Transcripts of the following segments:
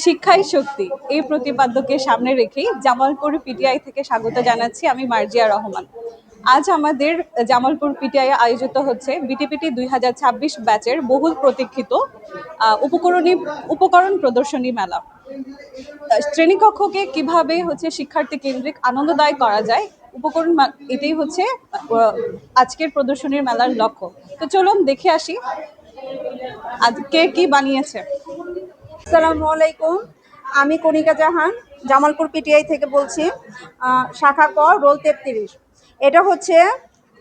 শিক্ষাই শক্তি এই প্রতিপাদ্যকে সামনে রেখেই জামালপুর পিটিআই থেকে স্বাগত জানাচ্ছি আমি মার্জিয়া রহমান। আজ আমাদের জামালপুর পিটিআই আয়োজিত হচ্ছে বিটিপিটি 2026 ব্যাচের বহুল প্রতীক্ষিত উপকরণ প্রদর্শনী মেলা। শ্রেণীকক্ষকে কিভাবে শিক্ষার্থী কেন্দ্রিক আনন্দদায়ক করা যায়, এটাই হচ্ছে আজকের প্রদর্শনীর মেলার লক্ষ্য। তো চলুন দেখে আসি আজকে কি বানিয়েছে। আসসালামু আলাইকুম, আমি কণিকা জাহান জামালপুর পিটিআই থেকে বলছি। শাখা ক, রোল 33। এটা হচ্ছে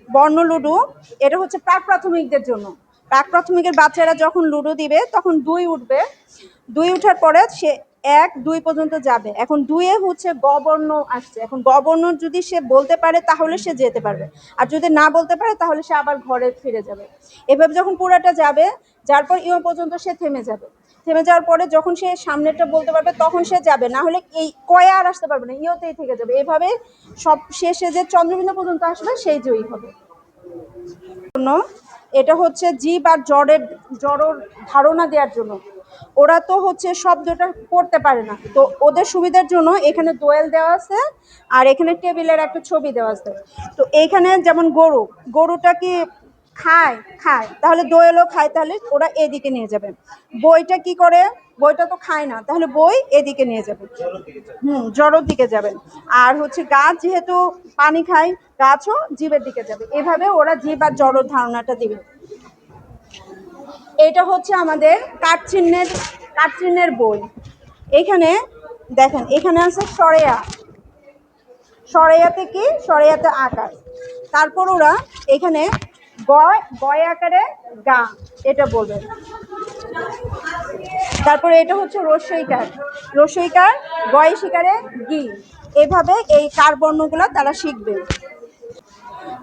বর্ণ লুডো। এটা হচ্ছে প্রাক প্রাথমিকদের জন্য। প্রাক প্রাথমিকের বাচ্চারা যখন লুডো দিবে তখন 2 উঠবে। 2 উঠার পরে সে 1, 2 পর্যন্ত যাবে। এখন 2-এ হচ্ছে গ বর্ণ আসছে। এখন গ বর্ণ যদি সে বলতে পারে তাহলে সে যেতে পারবে, আর যদি না বলতে পারে তাহলে সে আবার ঘরে ফিরে যাবে। এভাবে যখন পুরাটা যাবে, যার পর ইও পর্যন্ত সে থেমে যাবে। থেমে যাওয়ার পরে যখন সে সামনেটা বলতে পারবে তখন সে যাবে, না হলে এই কয়ে আর আসতে পারবে না, ইওতেই থেকে যাবে। এভাবে সব শেষে যে চন্দ্রবিন্দু পর্যন্ত আসবে সেই জয়ী হবে। এটা হচ্ছে জীব আর জড়র ধারণা দেওয়ার জন্য। ওরা তো হচ্ছে শব্দটা পড়তে পারে না, তো ওদের সুবিধার জন্য এখানে দোয়েল দেওয়া আছে আর এখানে টেবিলের একটা ছবি দেওয়া আছে। তো এইখানে যেমন গরুটা কি খায়, তাহলে দোয়েলও খায়, তাহলে ওরা এদিকে নিয়ে যাবে। বইটা কি করে, বইটা তো খায় না, তাহলে বই এদিকে নিয়ে যাবে, জড়োর দিকে যাবেন। আর হচ্ছে গাছ যেহেতু পানি খায়, গাছও জীবের দিকে যাবে। এভাবে ওরা জীব আর জড়োর ধারণাটা দিবে। এটা হচ্ছে আমাদের কাঠচিহ্নের বই। এখানে দেখেন, এখানে আছে সরেয়াতে কি, সরেয়াতে আকার। তারপর ওরা এখানে গয় আকারে গা এটা বলবেন। তারপরে এটা হচ্ছে রস্বইকার গয় শিকারে গি। এভাবে এই কার বর্ণগুলো তারা শিখবে।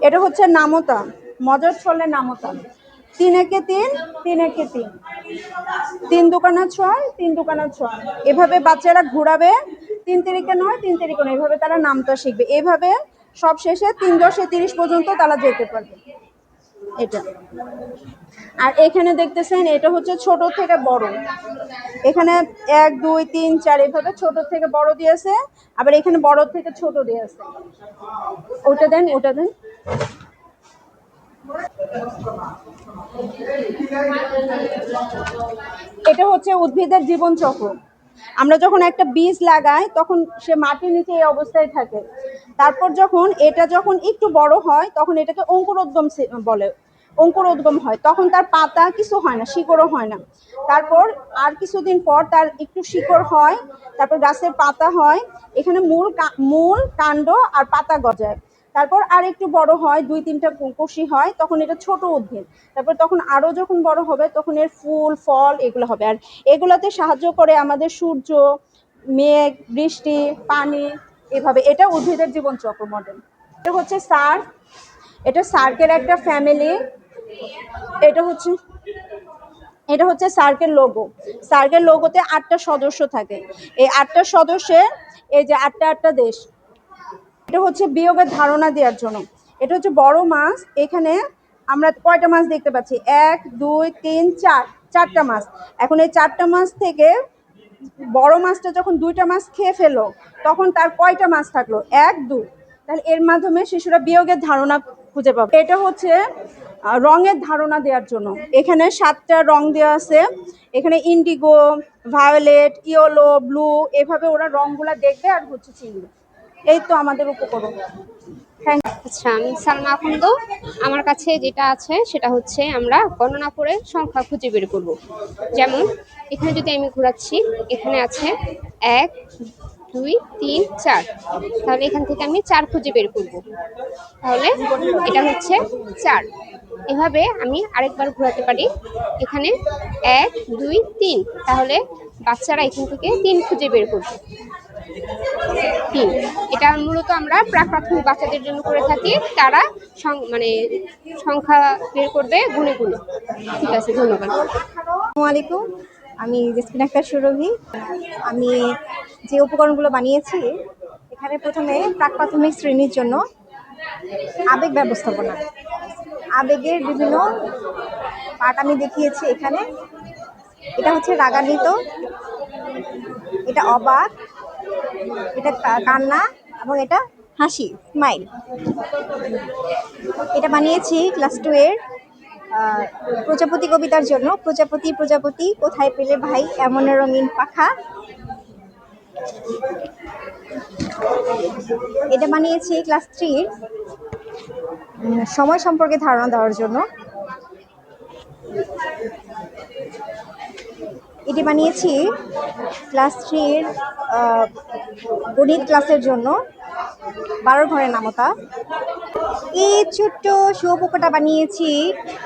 এটা হচ্ছে নামতা, মজার ছলে নামতা। 3 একে 3, 3 একে 3, 3 দুকানা 6, 3 দুকানা 6। এভাবে বাচ্চারা ঘুরাবে, 3 তিরিকে 9, 3 তিরিকে 9, এভাবে তারা নামতা শিখবে। এভাবে সব শেষে 3 10 30 পর্যন্ত তারা যেতে পারবে। এটা আর এখানে দেখতেছেন, এটা হচ্ছে ছোট থেকে বড়। এখানে 1 2 3 4 এভাবে ছোট থেকে বড় দিয়েছে, আবার এখানে বড় থেকে ছোট দিয়েছে। ওটা দেন। এটা হচ্ছে উদ্ভিদের জীবন চক্র। আমরা যখন একটা বীজ লাগাই তখন সে মাটির নিচে এই অবস্থায় থাকে। তারপর যখন একটু বড় হয় তখন এটাকে অঙ্কুরোদ্গম বলে। অঙ্কুরোদ্গম হয়, তখন তার পাতা কিছু হয় না, শিকড়ও হয় না। তারপর আর কিছুদিন পর তার একটু শিকড় হয়, তারপর গাছের পাতা হয়। এখানে মূল কাণ্ড আর পাতা গজায়। তারপর আর একটু বড় হয়, 2-3টা কুশি হয়, তখন এটা ছোট উদ্ভিদ। তারপর তখন আরো যখন বড় হবে তখন এর ফুল ফল এগুলো হবে। আর এগুলোতে সাহায্য করে আমাদের সূর্য, মেঘ, বৃষ্টি, পানি। এভাবে এটা উদ্ভিদের জীবন চক্র মডেল। এটা হচ্ছে এটা সার্কের একটা ফ্যামিলি। এটা হচ্ছে সার্কের লোগোতে 8টা সদস্য থাকে। এই 8টা সদস্যের এই যে 8টা দেশ। এটা হচ্ছে বিয়োগের ধারণা দেওয়ার জন্য। এটা হচ্ছে বড় মাছ। এখানে আমরা কয়টা মাছ দেখতে পাচ্ছি? 1 2 3 4, 4টা মাছ। এখন এই 4টা মাছ থেকে বড় মাছটা যখন 2টা মাছ খেয়ে ফেলো তখন তার কয়টা মাছ থাকলো? 1 2। তাহলে এর মাধ্যমে শিশুরা বিয়োগের ধারণা খুঁজে পাবে। এটা হচ্ছে রঙের ধারণা দেওয়ার জন্য। এখানে 7টা রং দেওয়া আছে। এখানে ইন্ডিগো, ভায়োলেট, ইয়েলো, ব্লু, এভাবে ওরা রংগুলা দেখবে আর হচ্ছে চিনবে। এই তো আমাদের উপকরণ। আচ্ছা, আমি সালমা আখন্দ। আমার কাছে যেটা আছে সেটা হচ্ছে আমরা গণনা করে সংখ্যা খুঁজে বের করব। যেমন এখানে যদি আমি ঘোরাচ্ছি, এখানে আছে 1 2 3 4, তাহলে এখান থেকে আমি 4 খুঁজে বের করব। তাহলে এটা হচ্ছে 4। এভাবে আমি আরেকবার ঘোরাতে পারি, এখানে 1 2 3, তাহলে বাচ্চারা এখান থেকে 3 খুঁজে বের করবে। 3, এটা মূলত আমরা প্রাক-প্রাথমিক বাচ্চাদের জন্য করে থাকি। তারা মানে সংখ্যা বের করবে গুনে গুনে। ঠিক আছে, ধন্যবাদ। আসসালামু আলাইকুম, আমি জেসমিন আক্তার সুরভি। আমি যে উপকরণগুলো বানিয়েছি, এখানে প্রথমে প্রাক প্রাথমিক শ্রেণীর জন্য আবেগ ব্যবস্থাপনা, আবেগের বিভিন্ন পার্ট আমি দেখিয়েছি এখানে। এটা হচ্ছে রাগান্বিত, এটা অবাক, এটা কান্না এবং এটা হাসি, স্মাইল। এটা বানিয়েছি ক্লাস 2 এর প্রজাপতি কবিতার জন্য। প্রজাপতি প্রজাপতি কোথায় পেলে ভাই এমন রঙিন পাখা। এটা বানিয়েছি ক্লাস 3 এর সময় সম্পর্কে ধারণা দেওয়ার জন্য। এটি বানিয়েছি ক্লাস 3 এর গণিত ক্লাসের জন্য, 12 ঘরের নামতা। এই ছোট্ট শুয়োপোকাটা বানিয়েছি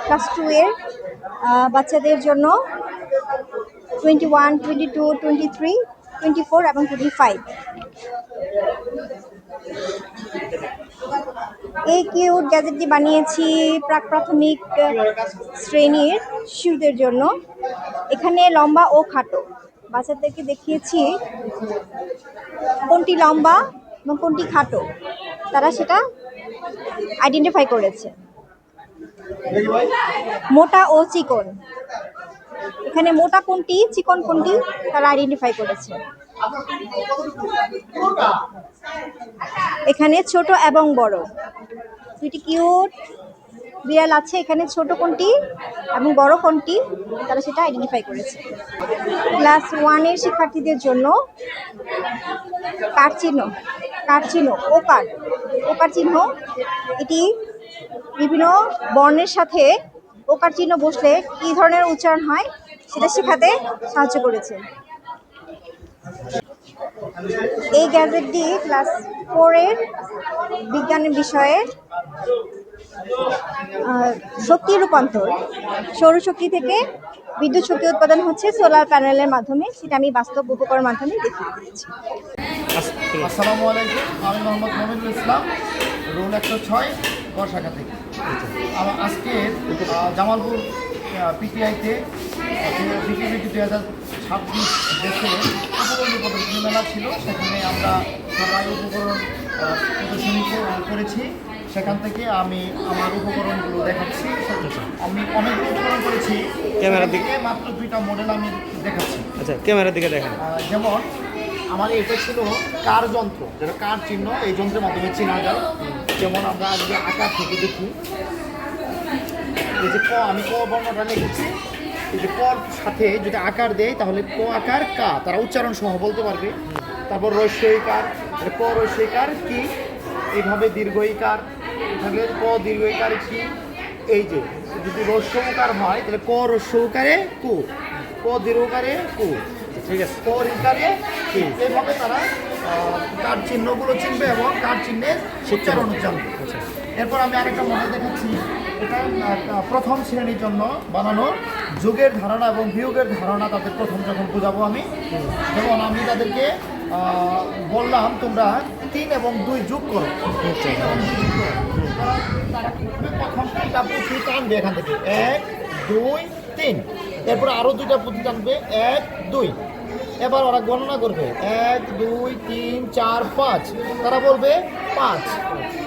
ক্লাস 2 এর বাচ্চাদের জন্য, 21, 22, 23, 24 এবং 25। এই কিউট গ্যাজেটটি বানিয়েছি প্রাক প্রাথমিক শ্রেণীর শিশুদের জন্য। এখানে লম্বা ও খাটো বাচ্চাদেরকে দেখিয়েছি কোনটি লম্বা এবং কোনটি খাটো, তারা সেটা আইডেন্টিফাই করেছে। মোটা ও চিকন, এখানে মোটা কোনটি চিকন কোনটি তারা আইডেন্টিফাই করেছে। এখানে ছোট এবং বড় দুইটি কিউট বিড়াল আছে, এখানে ছোট কোনটি এবং বড় কোনটি তারা সেটা আইডেন্টিফাই করেছে। ক্লাস 1 এর শিক্ষার্থীদের জন্য কার চিহ্ন, ওকার চিহ্ন, এটি বিভিন্ন বর্ণের সাথে ওকার চিহ্ন বসলে কী ধরনের উচ্চারণ হয় সেটা শেখাতে সাহায্য করেছে। এই গ্যাজেটটি ক্লাস 4 এর বিজ্ঞান বিষয়ে শক্তি রূপান্তর, সৌরশক্তি থেকে বিদ্যুৎ শক্তি উৎপাদন হচ্ছে সোলার প্যানেলের মাধ্যমে, সেটা আমি বাস্তব উপকরণের মাধ্যমে দেখিয়ে দিয়েছি। আসসালামু আলাইকুম, আমি মোহাম্মদ মমিনুল ইসলাম, রোল 106 গড়শাখা থেকে। আজকে জামালপুর পিটিআইতে বিটিভিটি 2026 দেশে উপকরণ প্রদর্শনী মেলা ছিল। সেখানে আমরা সবাই উপকরণ প্রদর্শনী করেছি। সেখান থেকে আমি আমার উপকরণগুলো দেখাচ্ছি। আমি অনেকগুলো উপকরণ করেছি, ক্যামেরার দিকে মাত্র 2টা মডেল আমি দেখাচ্ছি। আচ্ছা, ক্যামেরার দিকে দেখেন। যেমন আমার এটা ছিল কার যন্ত্র, যেটা কার চিহ্ন এই যন্ত্রের মাধ্যমে চেনা যায়। যেমন আমরা যদি আকার থেকে দেখি, এই যে আমি ক বর্ণটা লিখেছি, এই যে কর সাথে যদি আকার দেয় তাহলে ক আকার কা, তারা উচ্চারণ সহ বলতে পারবে। তারপর রস্যইকার, ক রস্যইকার কি, এইভাবে দীর্ঘইকার থাকলে ক দীর্ঘইকার কি। এই যে যদি রস্যকার হয় তাহলে ক রস্যকারে কু, ক দীর্ঘকারে কু, ঠিক আছে, ক রিকারে কি। এইভাবে তারা কার চিহ্নগুলো চিনবে এবং কার চিহ্নের উচ্চারণ জানবে। এরপর আমি আরেকটা মডেল দেখাচ্ছি। এটা প্রথম শ্রেণীর জন্য বানানো, যোগের ধারণা এবং বিয়োগের ধারণা তাদের প্রথম যখন বোঝাবো আমি। যেমন আমি তাদেরকে বললাম তোমরা 3 এবং 2 যোগ করো। তারা প্রথম 3টা পুঁথি টানবে এখান থেকে, 1, 2, 3। এরপর আরও 2টা পুঁথি টানবে, 1, 2। এবার ওরা গণনা করবে 1, 2, 3, 4, 5। তারা বলবে 5।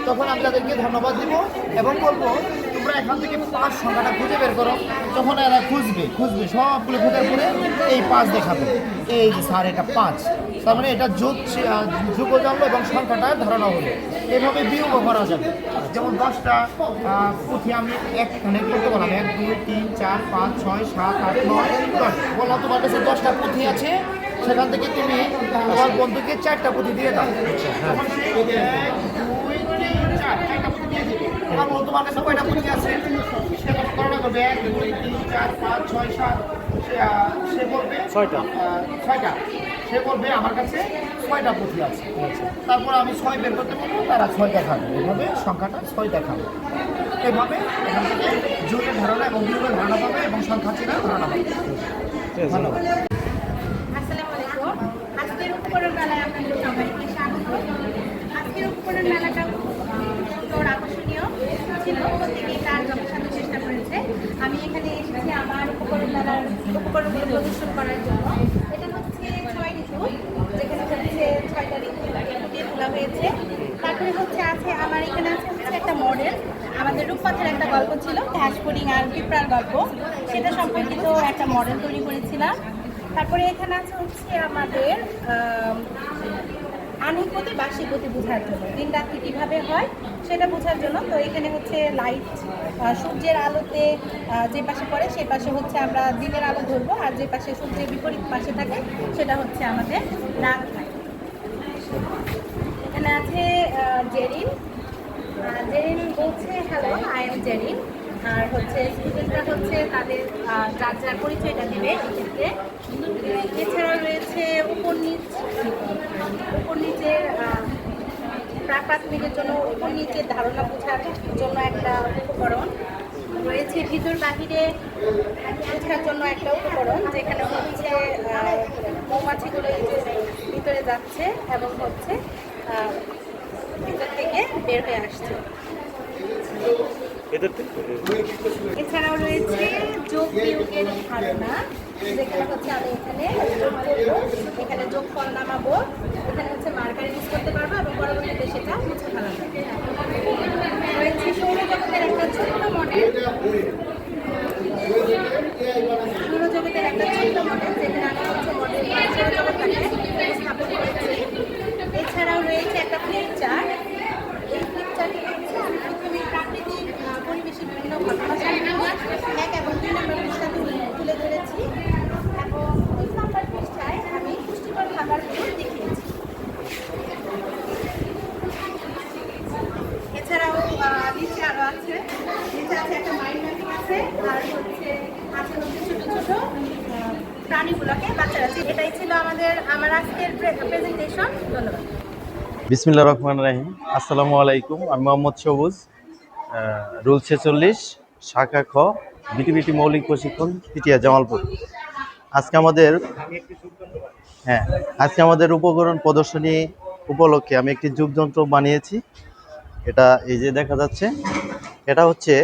তখন আমি তাদেরকে ধন্যবাদ দিব এবং বলবো তোমরা এখান থেকে 5 সংখ্যাটা খুঁজে বের করো। তখন এরা খুঁজবে সবগুলো খোঁজার পরে এই 5 দেখাবে, এই যে স্যার এটা 5। তার মানে এটা যোগও জানলো এবং সংখ্যাটা ধারণা হলো। এভাবে বিয়োগও করা যাবে। যেমন 10টা পুঁথি আমি একখানে করতে পারলাম, 1, 2, 3, 4, 5, 6, 7, 8, 9, 10। বললাম তোমার কাছে 10টা পুঁথি আছে, সেখান থেকে তুমি তোমার বন্ধুকে 4টা পুঁথি দিয়ে দাও। তখন সে 1, 2, 3, 4 4টা পুঁথি দিয়ে দেবে। আমার তোমার কাছে কয়টা পুঁথি আছে সেটা গণনা করবে, 1, 2, 3, 4, 5, 6, 7। সে বলবে 6টা। সে বলবে আমার কাছে 6টা পুঁথি আছে। তারপর আমি 6 বের করতে বলবো, তারা 6 দেখাবে। এভাবে সংখ্যাটা 6 দেখাবে। এভাবে এখান থেকে যোগের ধারণা এবং বিয়োগের ধারণা পাবে এবং সংখ্যা চেনার ধারণা পাবে। ধন্যবাদ। আসসালামু আলাইকুম। আজকের উপকরণ মেলায় আপনাদের সবাইকে স্বাগত। আজকের উপকরণ মেলাটা সুন্দর আকর্ষণীয় ছিল, প্রত্যেকেই তার যথাসাধ্য চেষ্টা করেছে। আমি এখানে এসেছি আমার উপকরণগুলো প্রদর্শন করার জন্য। এটা হচ্ছে 6 ঋতু, যেখানে হচ্ছে 6টা ঋতু ফুটিয়ে তোলা হয়েছে। তারপরে আছে আমার এখানে আছে একটা মডেল। আমাদের রূপপথের একটা গল্প ছিল, ঘাস ফড়িং আর পিঁপড়ার গল্প, সেটা সম্পর্কিত একটা মডেল তৈরি করেছিলাম। তারপরে এখানে আছে হচ্ছে আমাদের আনুক গতি বার্ষিক গতি বোঝার জন্য, দিন রাত্রি কীভাবে হয় সেটা বোঝার জন্য। তো এখানে হচ্ছে লাইট, সূর্যের আলোতে যে পাশে পড়ে সেই পাশে হচ্ছে আমরা দিনের আলো ধরবো, আর যে পাশে সূর্যের বিপরীত পাশে থাকে সেটা হচ্ছে আমাদের রাত থাকে। এখানে আছে জেরিন। জেরিন বলছে হ্যালো, আই এম জেরিন। আর হচ্ছে স্টুডেন্টরা হচ্ছে তাদের যার যার পরিচয়টা দেবে এক্ষেত্রে। এছাড়াও রয়েছে উপর নিচের প্রাক প্রাথমিকের জন্য উপর নিচের ধারণা বোঝার জন্য একটা উপকরণ রয়েছে, ভিতর বাহিরে বোঝার জন্য একটা উপকরণ, যেখানে হচ্ছে মৌমাছিগুলো এই যে ভিতরে যাচ্ছে এবং হচ্ছে ভিতর থেকে বের হয়ে আসছে। এছাড়াও রয়েছে যোগ বিয়োগের ধারণা, যেখানে হচ্ছে আমি এখানে যোগ করবো, এখানে যোগফল নামাবো, এখানে হচ্ছে মার্কার ইউজ করতে পারবো এবং পরবর্তীতে সেটা মুছে ফেলা যাবে। রয়েছে সৌরজগতের একটা ছোট্ট মডেল, সৌরজগতের একটা ছোট্ট মডেল, যেখানে আমি হচ্ছে মডেল সৌরজগৎটাকে স্থাপন করেছি। এছাড়াও রয়েছে একটা ফ্লিপ চার্ট। এই ফ্লিপ চার্টে হচ্ছে আমি প্রথমে প্রাকৃতিক পরিবেশের বিভিন্ন ঘটনা সামনে 1 এবং 2 নম্বর পৃষ্ঠা তুলে ধরেছি এবং 3 নম্বর পৃষ্ঠায় আমি পুষ্টিকর খাবারগুলো দেখিয়েছি। এছাড়াও নিচে আরও আছে, নিচে আছে একটা মাইন্ড ম্যাপিং আছে, আর হচ্ছে ছোটো ছোটো প্রাণীগুলোকে বাচ্চারা। এটাই ছিল আমার আজকের প্রেজেন্টেশন। ধন্যবাদ। বিসমিল্লাহির রহমানির রহিম। আসসালামু আলাইকুম। আমি মোহাম্মদ সবুজ, রুল 46 শাখা খ, বিটিবিটি মৌলিক প্রশিক্ষণ, পিটিয়া জামালপুর। আজকে আমাদের উপকরণ প্রদর্শনী উপলক্ষে আমি একটি যুগযন্ত্র বানিয়েছি। এটা এই যে দেখা যাচ্ছে, এটা হচ্ছে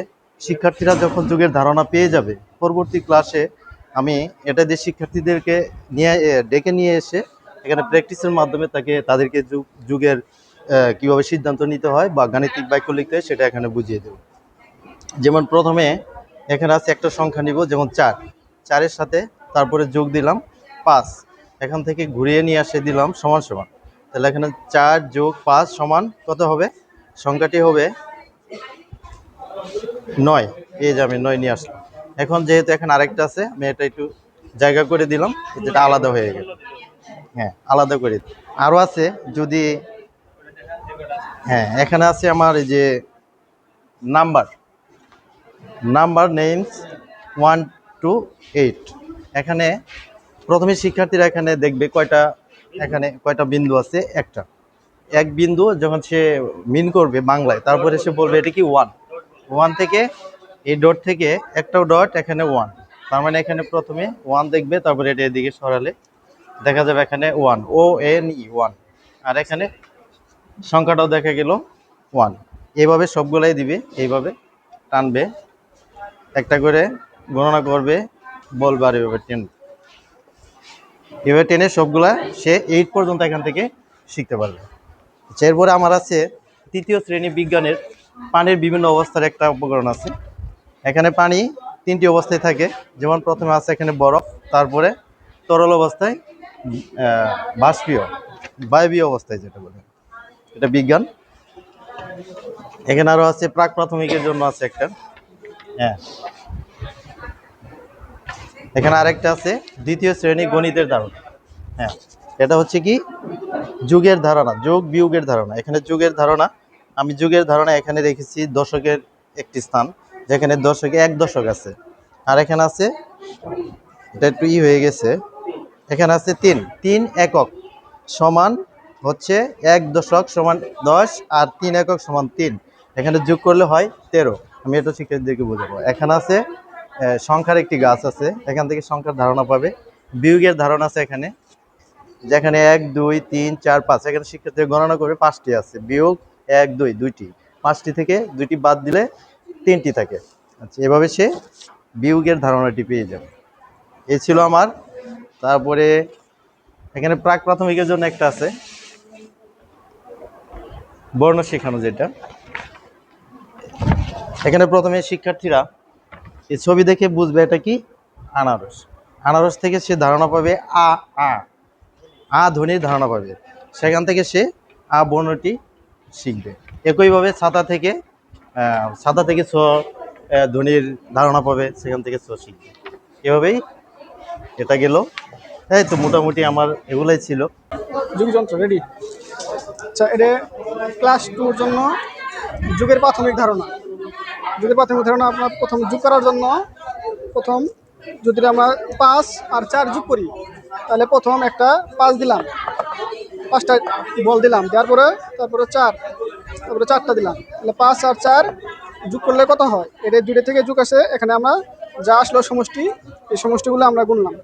শিক্ষার্থীরা যখন যুগের ধারণা পেয়ে যাবে, পরবর্তী ক্লাসে আমি এটা দিয়ে শিক্ষার্থীদেরকে ডেকে নিয়ে এসে এখানে প্র্যাকটিসের মাধ্যমে তাদেরকে যুগের কীভাবে সিদ্ধান্ত নিতে হয় বা গাণিতিক বাক্য লিখতে হয় সেটা এখানে বুঝিয়ে দেব। যেমন প্রথমে এখানে আছে একটা সংখ্যা নিব, যেমন 4, 4-এর সাথে তারপরে যোগ দিলাম 5, এখান থেকে ঘুরিয়ে নিয়ে আসে দিলাম সমান সমান। তাহলে এখানে 4 যোগ 5 সমান কত হবে? সংখ্যাটি হবে 9। এই যে আমি 9 নিয়ে আসলাম। এখন যেহেতু এখানে আরেকটা আছে, আমি এটা একটু জায়গা করে দিলাম, যেটা আলাদা হয়ে গেল। হ্যাঁ, আলাদা করে আরও আছে যদি, এখানে আছে আমার এই যে নাম্বার নেমস 1 to 8। এখানে প্রথমে শিক্ষার্থীরা এখানে দেখবে কয়টা বিন্দু আছে। এক বিন্দু যখন সে মিন করবে বাংলায়, তারপরে সে বলবে এটা কি 1 থেকে এই ডট থেকে একটাও ডট এখানে 1, তার মানে এখানে প্রথমে 1 দেখবে, তারপরে এটা এদিকে সরালে দেখা যাবে এখানে 1, ONE 1, আর এখানে সংখ্যাটাও দেখা গেল 1। এইভাবে সবগুলাই দিবে, এইভাবে টানবে, একটা করে গণনা করবে, বলবে আর এইভাবে টেনে সবগুলা সে 8 পর্যন্ত এখান থেকে শিখতে পারবে। এরপরে আমার আছে 3য় শ্রেণী বিজ্ঞানের পানির বিভিন্ন অবস্থার একটা উপকরণ আছে। এখানে পানি 3টি অবস্থায় থাকে, যেমন প্রথমে আছে এখানে বরফ, তারপরে তরল অবস্থায়, বায়বীয় অবস্থায় যেটা বলে, এটা বিজ্ঞান। এখানে আরও আছে প্রাক প্রাথমিকের জন্য আছে একটা, এখানে আরেকটা আছে 2য় শ্রেণী গণিতের ধারণা। এটা হচ্ছে কি যুগের ধারণা, যোগ বিয়োগের ধারণা। এখানে যুগের ধারণা, আমি যুগের ধারণা এখানে রেখেছি দশকের একটি স্থান, যেখানে দশকে 1 দশক আছে। আর এখানে আছে, এটা একটু হয়ে গেছে, এখানে আছে 3 একক সমান হচ্ছে 1 দশক সমান 10, আর 3 একক সমান 3, এখানে যোগ করলে হয় 13। আমি এটা শিক্ষার্থীদেরকে বোঝাবো। এখানে আছে সংখ্যার একটি গাছ আছে, এখান থেকে সংখ্যার ধারণা পাবে। বিয়োগের ধারণা আছে এখানে, যেখানে 1 2 3 4 5, এখানে শিক্ষার্থী গণনা করে 5টি আছে। বিয়োগ 1 2 2টি, 5টি থেকে 2টি বাদ দিলে 3টি থাকে। আচ্ছা, এভাবে সে বিয়োগের ধারণাটি পেয়ে যাবে। এই ছিল আমার। তারপরে এখানে প্রাক প্রাথমিকের জন্য একটা আছে বর্ণ শেখানো, যেটা এখানে প্রথমে শিক্ষার্থীরা এই ছবি দেখে বুঝবে এটা কি আনারস। আনারস থেকে সে ধারণা পাবে আ আ আ ধ্বনির ধারণা পাবে, সেখান থেকে সে আ বর্ণটি শিখবে। একইভাবে ছাতা থেকে ছ ধ্বনির ধারণা পাবে, সেখান থেকে ছ শিখবে। এভাবেই এটা গেল। এই তো মোটামুটি আমার এগুলাই ছিল। যুগযন্ত্র রেডি। আচ্ছা, এটা ক্লাস 2 জন্য যুগের প্রাথমিক ধারণা। আপনার প্রথম যোগ করার জন্য প্রথম যদি আমরা 5 আর 4 যোগ করি, তাহলে প্রথম একটা 5 দিলাম, 5টা বল দিলাম, তারপরে 4, তারপরে 4টা দিলাম, তাহলে 5 আর 4 যোগ করলে কত হয়? এটা 2টা থেকে যোগ আসে। এখানে আমরা যা আসলো সমষ্টি, এই সমষ্টিগুলো আমরা গুনলাম।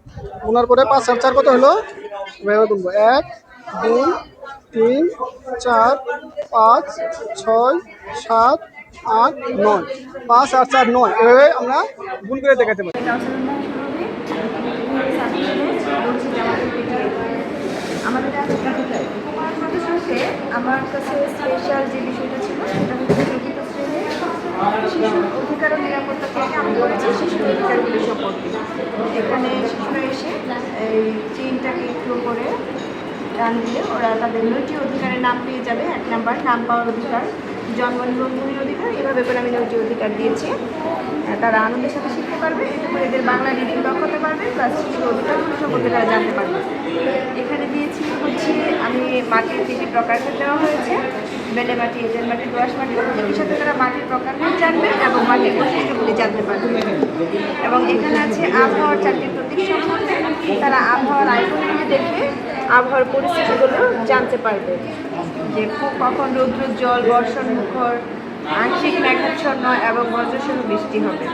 গুনার পরে 5 আর 4 কত হলো? এভাবে গুনবো, 1 2 3 4 5 6 7 8 9, 5 আর 4 9, এভাবে আমরা গুণ করে দেখাতে পারি। আমাদের উপকরণ সাথে আমার কাছে স্পেশাল যে বিষয়টা ছিল সেটা হচ্ছে চতুর্থ শ্রেণীর শিশুর অধিকার ও নিরাপত্তা থেকে আমি করেছি শিশুর অধিকারগুলি সম্পর্কে। এখানে শিশুরা এসে এই চেইনটাকে একটু করে টান দিলে ওরা তাদের 9টি অধিকারের নাম পেয়ে যাবে। 1 নাম্বার নাম পাওয়ার অধিকার, জন্ম নিবন্ধনের অধিকার, এভাবে করে আমি 9টি অধিকার দিয়েছি। তারা আনন্দের সাথে শিখতে পারবে, এতে করে এদের বাংলা রিডিং দক্ষতা পারবে, প্লাস শিশুর অধিকারগুলো সম্পর্কে তারা জানতে পারবে। এখানে দিয়েছি হচ্ছে আমি মাটির 3টি প্রকারভেদ দেওয়া হয়েছে, বেলে মাটি, এঁটেল মাটি, দোআঁশ মাটি। এর সাথে তারা মাটির প্রকারভেদ জানবে এবং মাটির বৈশিষ্ট্যগুলি জানতে পারবে। এবং এখানে আছে আবহাওয়ার 4টি প্রতীক সম্বন্ধে, তারা আবহাওয়ার আইকনগুলি দেখে আবহাওয়ার পরিস্থিতিগুলো জানতে পারবে, যে কখন রৌদ্রোজ্জ্বল, বর্ষণ মুখর, আংশিক মেঘাচ্ছন্ন এবং বজ্রসহ বৃষ্টি হবে।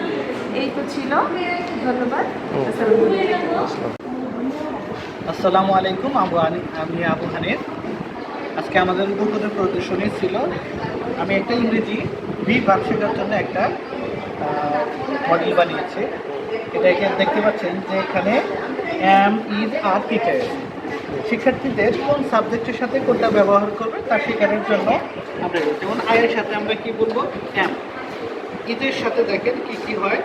এই তো ছিল। ধন্যবাদ। আসসালামু আলাইকুম। আমি আবু হানিফ। আজকে আমাদের উপকরণের প্রদর্শনী ছিল। আমি একটা ইংরেজি ভাগ শেখার জন্য একটা মডেল বানিয়েছি। এটাকে দেখতে পাচ্ছেন যে এখানে এম ইজ আর টিচার। শিক্ষার্থীদের কোন সাবজেক্টের সাথে কোনটা ব্যবহার করবে তা শেখানোর জন্য আমরা, যেমন আয়ের সাথে আমরা কি বলবো? এম। ইদের সাথে দেখেন কি কি হয়,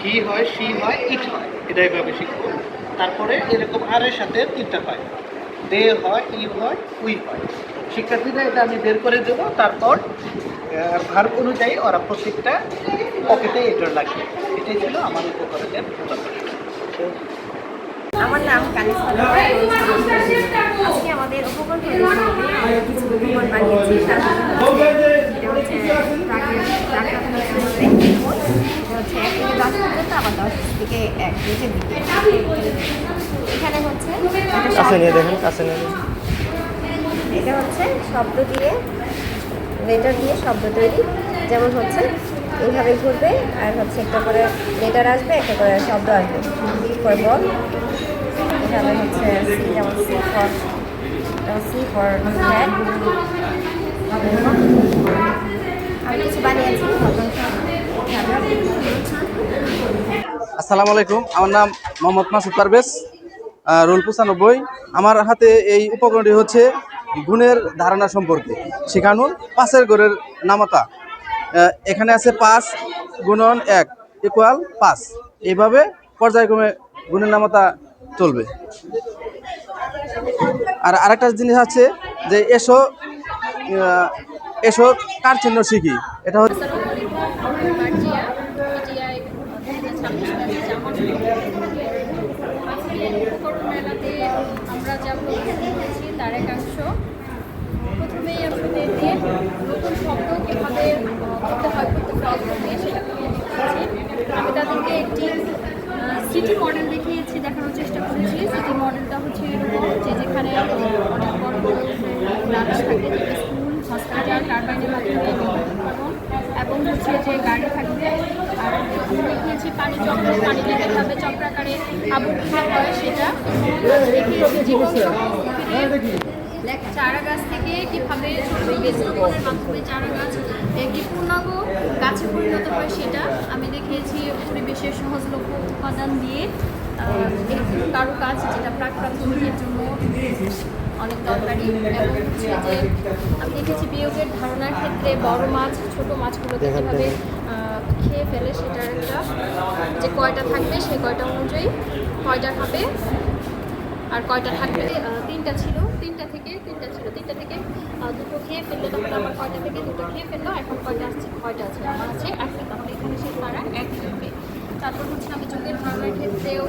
হি হয়, সি হয়, ইট হয়, এটা এভাবে শিখবো। তারপরে এরকম আরের সাথে 3টা হয়, দে হয়, ই হয়, উই হয়। শিক্ষার্থীরা এটা আমি বের করে দেবো, তারপর ভার্ব অনুযায়ী ওরা প্রত্যেকটা পকেটে এটার লাগবে। এটাই ছিল আমার উপকরণের প্রদর্শনী। আমার নাম কানিসা। আজকে আমাদের উপকরণ প্রদর্শনীতে আমরা কিছু উপকরণ বানিয়েছি। এটা হচ্ছে 1 থেকে 10 পর্যন্ত, আবার 10 থেকে 1 নিচের দিকে। এখানে হচ্ছে এটা হচ্ছে শব্দ দিয়ে, লেটার দিয়ে শব্দ তৈরি। যেমন হচ্ছে এইভাবে ঘুরবে, আর হচ্ছে একটা করে লেটার আসবে, একটা করে শব্দ আসবে। বি ফর বল, এখানে হচ্ছে সি, যেমন সি ফর হ্যাড। আমি কিছু বানিয়েছি। আসসালামু আলাইকুম। আমার নাম মোহাম্মদ মাসুদ পারভেজ, রোল 95। আমার হাতে এই উপকরণটি হচ্ছে গুণের ধারণা সম্পর্কে শেখানোর। 5-এর ঘরের নামতা। এখানে আছে 5 গুণন 1 ইকুয়াল 5। এইভাবে পর্যায়ক্রমে গুণের নামতা চলবে। আর আরেকটা জিনিস আছে যে এসো কার চিহ্ন শিখি। এটা হচ্ছে উপকরণ মেলাতে আমরা যা প্রদর্শনী তার একাংশ। প্রথমেই আসলে যে নতুন শব্দ কীভাবে করতে হয় প্রত্যেকটা অর্থ দিয়ে সেটা দেখিয়েছি। আমি তাদেরকে একটি সিটি মডেল দেখানোর চেষ্টা করেছি। সিটি মডেলটা হচ্ছে এরকম যে যেখানে অনেক বড় বড় ব্রাঞ্চ থাকে, স্কুল, হসপিটাল, টারবাইনের মাধ্যমে উৎপাদন, এবং হচ্ছে যে গাড়ি থাকবে। আর আমি দেখিয়েছি পানি চক্র, পানিতে কীভাবে চক্রাকারে আবদ্ধ হয় সেটা দেখিয়েছি। চারা গাছ থেকে কীভাবে বেসরোপণের মাধ্যমে চারা গাছ একটি পূর্ণাঙ্গ গাছে পরিণত হয় সেটা আমি দেখিয়েছি। পরিবেশের সহজলভ্য উপাদান দিয়ে কারুকাজ, যেটা প্রাক-প্রাথমিকের জন্য অনেক দরকারি। এবং হচ্ছে যে আমি দেখেছি বিয়োগের ধারণার ক্ষেত্রে বড় মাছ ছোট মাছগুলোকে কীভাবে খেয়ে ফেলে সেটার একটা যে কয়টা থাকবে সেই কয়টা অনুযায়ী কয়টা খাবে আর কয়টা থাকবে। তিনটা ছিল, তিনটা থেকে দুটো খেয়ে ফেললো, তখন আবার কয়টা থেকে দুটো খেয়ে ফেললো, এখন কয়টা আছে আমার আছে একটা, তাহলে এখানে সে তারা এক থাকবে। তারপর হচ্ছে আমি যোগের ধারণার ক্ষেত্রেও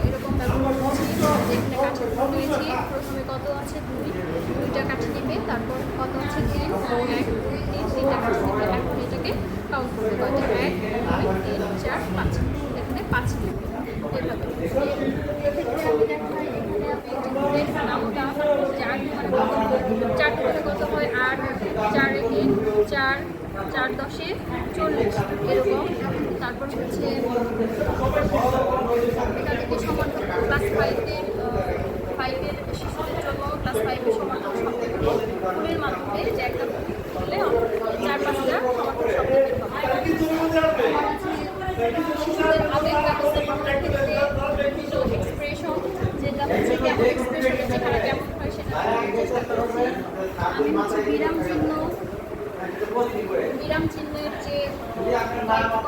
এরকম ব্যবহার করছি, যেখানে কাঠি রয়েছি, প্রথমে কত আছে দুইটা কাঠি নেবে, তারপর কত আছে 3, 1 2 3, তিনটা কাঠি নেবে। এখন এটাকে কাউন্ট করবে কয়টা, 1 2 3 4 5, এখানে 5 নেবে। এভাবে এক্ষেত্রে আমি দেখাই, এখানে আমি যোগের নামটা 4 করে কত হয় 8, 4 এ 3 4, 4 10 40 এরকম। তারপর হচ্ছে এটা থেকে সমান ক্লাস 5-এর শিশুদের জন্য ক্লাস 5-এর সমান্তর শব্দের মাধ্যমে যে একটা বললে 4-5টা সমান্তর শব্দ বের হবে। শিশুদের আবেগ ব্যবস্থাপনার ক্ষেত্রে এক্সপ্রেশন, যেটা হচ্ছে কেমন এক্সপ্রেশনের যেখানে কেমন হয় সেটা চেষ্টা করছি। আমি হচ্ছে বিরাম চিহ্নের যে তারপর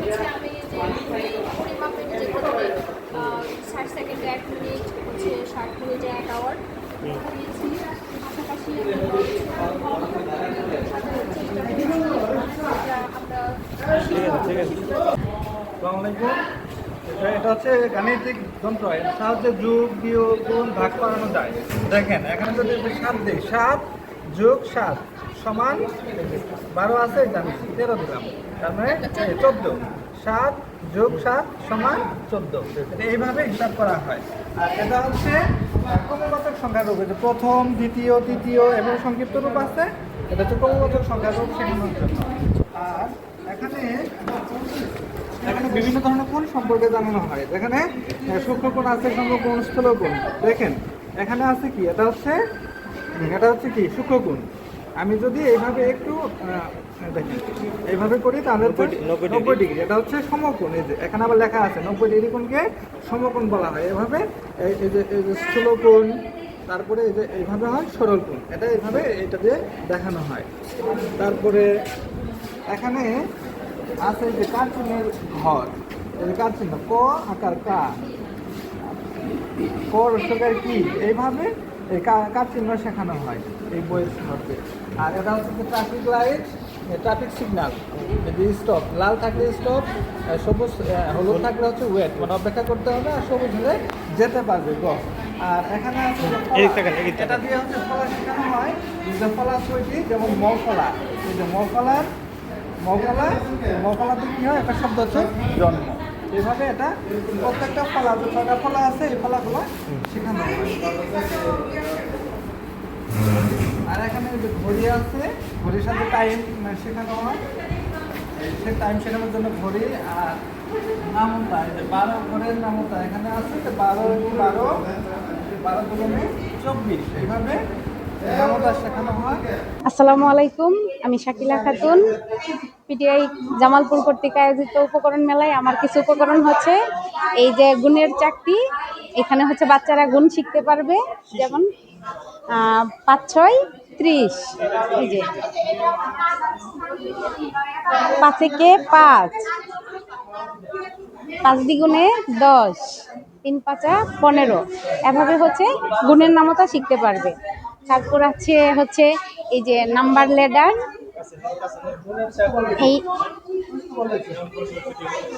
হচ্ছে আমি যে পরিমাপের যে 60 সেকেন্ডে 1 মিনিট হচ্ছে 60 মিনিটে 1 আওয়ার দিয়েছি। পাশাপাশি এটা হচ্ছে গাণিতিক যন্ত্র, এর সাহায্যে যোগ বিয়োগ গুণ ভাগ করানো যায়। দেখেন এখানে যদি 7 দিই, 7 যোগ 7 সমান 12 আছে, আমি 13 দিলাম, তার মানে 14। 7 যোগ 7 সমান 14, এইভাবে হিসাব করা হয়। আর এটা হচ্ছে ক্রমবাচক সংখ্যার রূপ, যে প্রথম, দ্বিতীয়, তৃতীয় এবং সংক্ষিপ্ত রূপ আছে, এটা হচ্ছে ক্রমবাচক সংখ্যার রূপ শেখানোর জন্য। আর এখানে বিভিন্ন ধরনের কোণ সম্পর্কে জানানো হয়। এখানে সূক্ষ্মকোণ আছে, সমকোণ, স্থূলকোণ। দেখেন এখানে আছে কি, এটা হচ্ছে কি সূক্ষ্মকোণ। আমি যদি এইভাবে একটু দেখেন এইভাবে করি তাহলে 90 ডিগ্রি, এটা হচ্ছে সমকোণ। এই যে এখানে আবার লেখা আছে 90 ডিগ্রি কোণকে সমকোণ বলা হয়। এভাবে এই যে স্থূলকোণ, তারপরে এই যে এইভাবে হয় সরল কোণ, এটা এইভাবে এটা দিয়ে দেখানো হয়। তারপরে এখানে আছে যে কার চিহ্নের ঘর, এই কার চিহ্ন ক আকার কা, ক রসকার কি, এইভাবে এই কার চিহ্ন শেখানো হয় এই বইয়ের মধ্যে। আর এটা হচ্ছে ট্রাফিক লাইট, ট্রাফিক সিগন্যাল, যদি স্টপ, লাল থাকলে স্টপ, সবুজ হলুদ থাকলে হচ্ছে ওয়েট, মানে অপেক্ষা করতে হবে, আর সবুজ হলে যেতে পারবে গ। আর এখানে আছে এটা দিয়ে হচ্ছে ফলা শেখানো হয়, যে ফলা ছয়টি, যেমন মফলা, এই যে মফলাতে কি হয়, একটা শব্দ হচ্ছে জন্ম। এইভাবে এটা প্রত্যেকটা ফলা, যে 6টা ফলা আছে, এই ফলাগুলো শেখানো হয়। আর এখানে যে ঘড়ি আছে, ঘড়ির সাথে টাইম শেখানো হয়, সে টাইম শেখানোর জন্য ঘড়ি। আর নামতা, এই যে 12 ঘরের নামতা এখানে আছে, 12 দুগুণে 24, এইভাবে নামতা শেখানো হয়। আসসালামু আলাইকুম, আমি শাকিলা খাতুন। পিটিআই জামালপুর কর্তৃক আয়োজিত উপকরণ মেলায় আমার কিছু উপকরণ হচ্ছে এই যে গুণের চাকতি। এখানে হচ্ছে বাচ্চারা গুণ শিখতে পারবে, যেমন 5 6 30, এই যে 5 একে 5, 5 দ্বিগুণে 10, 3 5 15, এভাবে হচ্ছে গুণের নামতা শিখতে পারবে। তারপর হচ্ছে এই যে নাম্বার লেডার,